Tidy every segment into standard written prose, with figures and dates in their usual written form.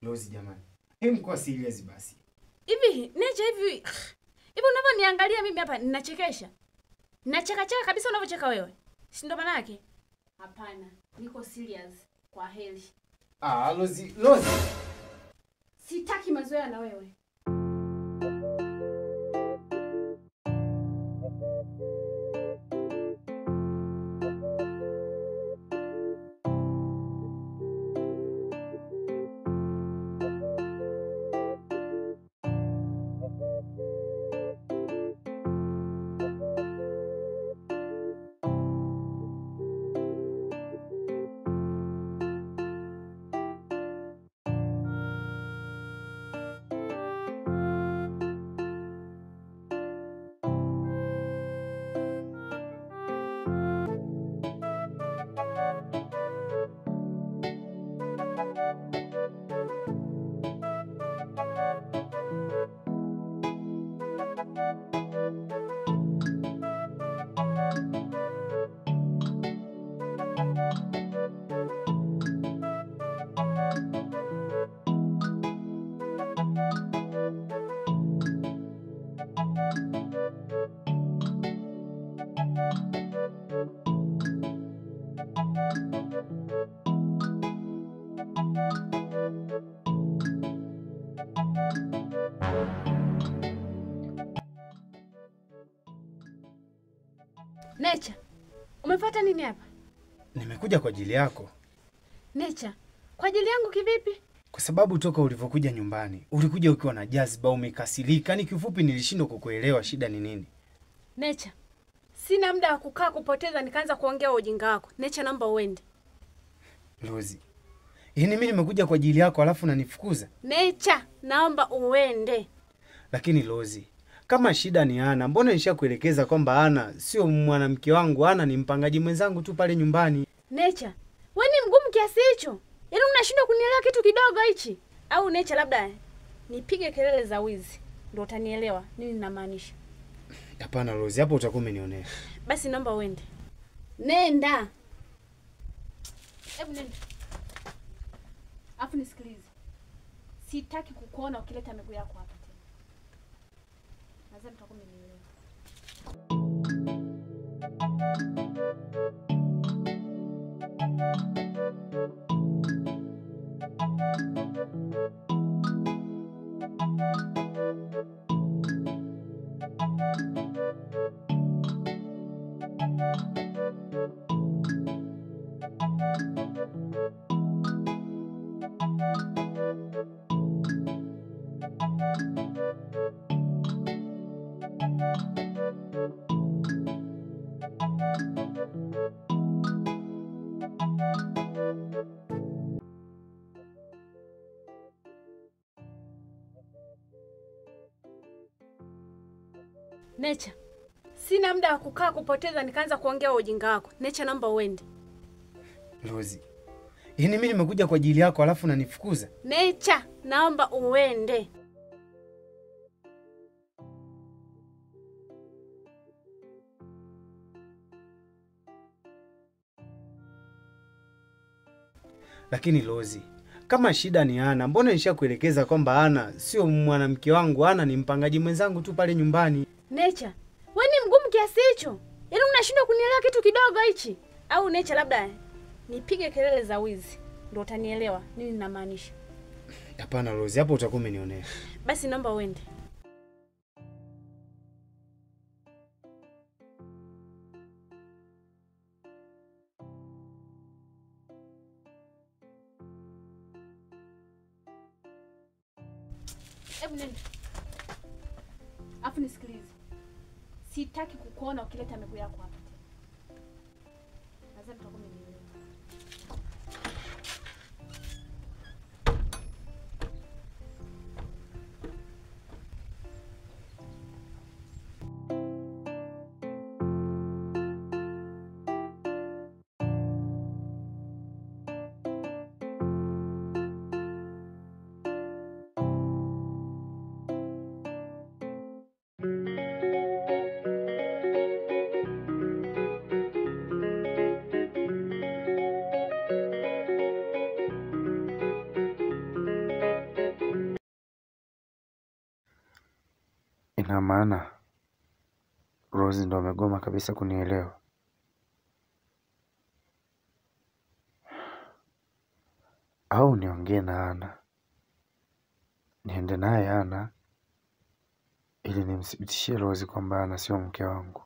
Rose jamani. Kwa serious basi. Hivi, Necha hivi. Hivi unavyoniangalia mimi hapa ninachekesha? Ninacheka kabisa unavyocheka wewe. Si ndo maana yake? Hapana, niko serious. Kwa heli. Rose. Sitaki mazoea na wewe. Necha, umefuata nini hapa? Nimekuja kwa ajili yako. Necha, kwa ajili yangu kivipi? Kwa sababu toka ulivyokuja nyumbani, ulikuja ukiwa na jazba, umekasirika. Ni kifupi nilishindwa kukuelewa shida ni nini. Necha, sina muda wa kukaa kupoteza nikaanza kuongea ujinga wako. Necha, naomba uende. Rose. Mimi nimekuja kwa ajili yako alafu unanifukuza? Necha, naomba uende. Lakini Rose, kama shida ni Ana, mbona nishakuelekeza kwamba Ana sio mwanamke wangu, Ana ni mpangaji mwenzangu tu pale nyumbani. Necha, wewe ni mgumu kiasi hicho? Yaani unashindwa kunielewa kitu kidogo hichi? Au Necha labda nipige kelele za wizi ndio utanielewa nini ninamaanisha? Hapana Rose, hapo utakuwa umenionea. Basi naomba uende. Nenda. Hebu nenda. Afu nisikilize. Sitaki kukuona ukileta miguu yako hapa tena. Nadhani utakuwa umenielewa. Necha, sina muda wa kukaa kupoteza nikaanza kuongea ujinga wako. Necha, naomba uende. Rose. Mimi nimekuja kwa ajili yako alafu unanifukuza? Necha, naomba uende. Lakini Rose, kama shida ni Ana, mbona nishakuelekeza kwamba Ana sio mwanamke wangu, Ana ni mpangaji mwenzangu tu pale nyumbani. Necha, wewe ni mgumu kiasi hicho? Yaani unashindwa kunielewa kitu kidogo hichi? Au Necha labda nipige kelele za wizi ndio utanielewa nini ninamaanisha? Hapana Rose, hapo utakuwa umenionea. Basi naomba uende. Hebu nenda. Afu nisikilize. Sitaki kukuona ukileta miguu yako hapa tena. Nadhani utakuwa umenielewa. Ina maana Rose ndo amegoma kabisa kunielewa. Au niongee na Ana, niende naye Ana ili nimthibitishie Rose kwamba Ana sio mke wangu.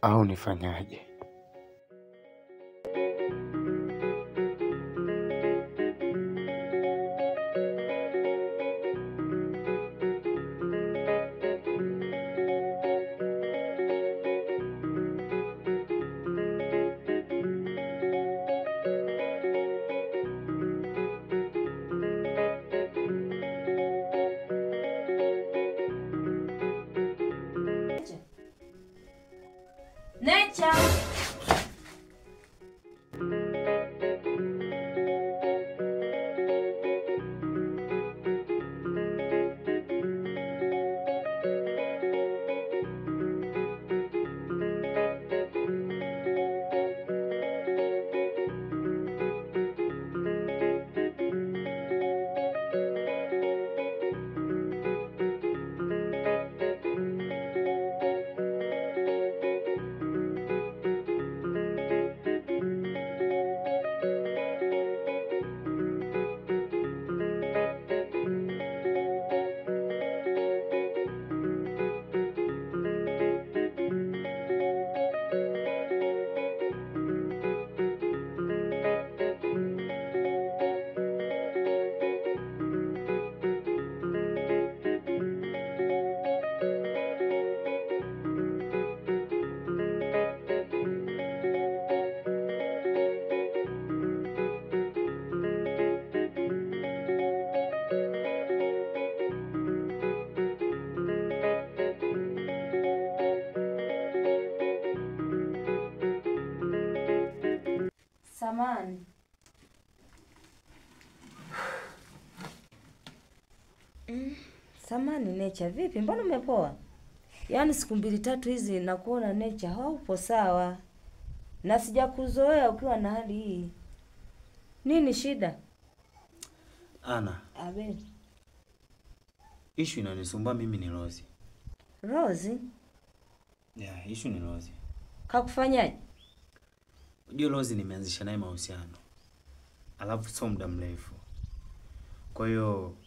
Au nifanyaje? Necha. Samani. Samani Necha, vipi? Mbona umepoa? Yaani siku 2-3 hizi nakuona Necha haupo sawa. Na sijakuzoea ukiwa na hali hii. Nini shida? Ana, Abe. issue inanisumbua mimi ni Rose. Rose? Yeah, issue ni Rose. Kakufanyaje? Unajua Rose nimeanzisha naye mahusiano. Alafu sio muda mrefu. Kwa hiyo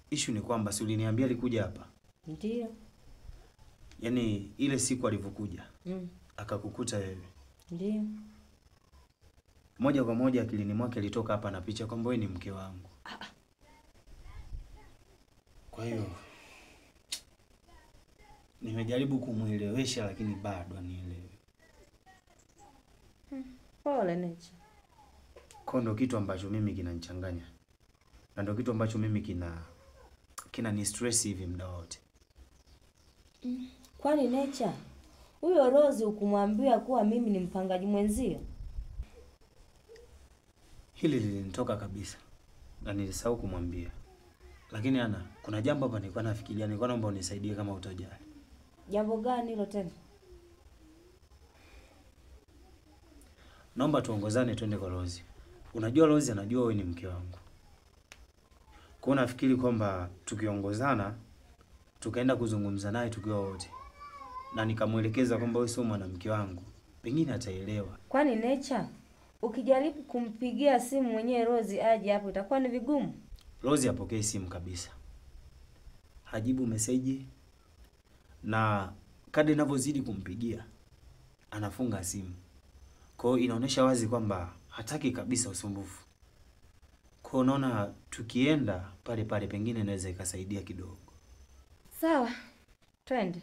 issue ni kwamba si uliniambia alikuja hapa? Ndio. Yaani ile siku alivyokuja akakukuta wewe. Ndio. Moja kwa moja akilini mwake alitoka hapa na picha kwamba wewe ni mke wangu. Kwa hiyo nimejaribu kumuelewesha lakini bado anielewe. Pole Necha. Kwa ndo kitu ambacho mimi kinanichanganya. Na ndo kitu ambacho mimi kina ni stress hivi muda wote. Kwani Necha, huyo Rose ukumwambia kuwa mimi ni mpangaji mwenzio? Hili lilinitoka kabisa. Na nilisahau kumwambia. Lakini Ana, kuna jambo hapa nilikuwa nafikiria, nilikuwa naomba unisaidie kama utajali. Jambo gani hilo tena? Naomba tuongozane twende kwa Rose. Unajua Rose anajua wewe ni mke wangu. Kwa nafikiri kwamba tukiongozana tukaenda kuzungumza naye tukiwa wote. Na nikamuelekeza kwamba wewe sio mwanamke wangu. Pengine ataelewa. Kwani Necha, ukijaribu kumpigia simu mwenyewe Rose aje hapo itakuwa ni vigumu? Rose hapokei simu kabisa. Hajibu meseji na kadri ninavyozidi kumpigia anafunga simu. Kwa hiyo inaonyesha wazi kwamba hataki kabisa usumbufu. Kwa hiyo unaona tukienda pale pale pengine inaweza ikasaidia kidogo. Sawa. Twende.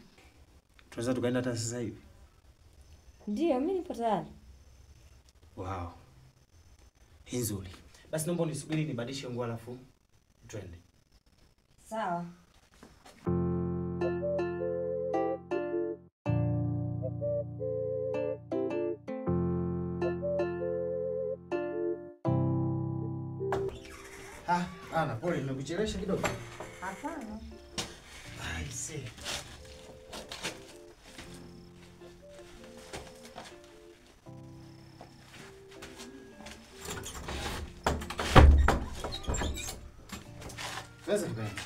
Tunaweza tukaenda hata sasa hivi. Ndio, mimi nipo tayari. Wow. Hii nzuri. Basi naomba unisubiri nibadilishe nguo alafu twende. Sawa. Ana, pole nimekuchelewesha kidogo. Hapana. I see. Tunaweza tukaenda.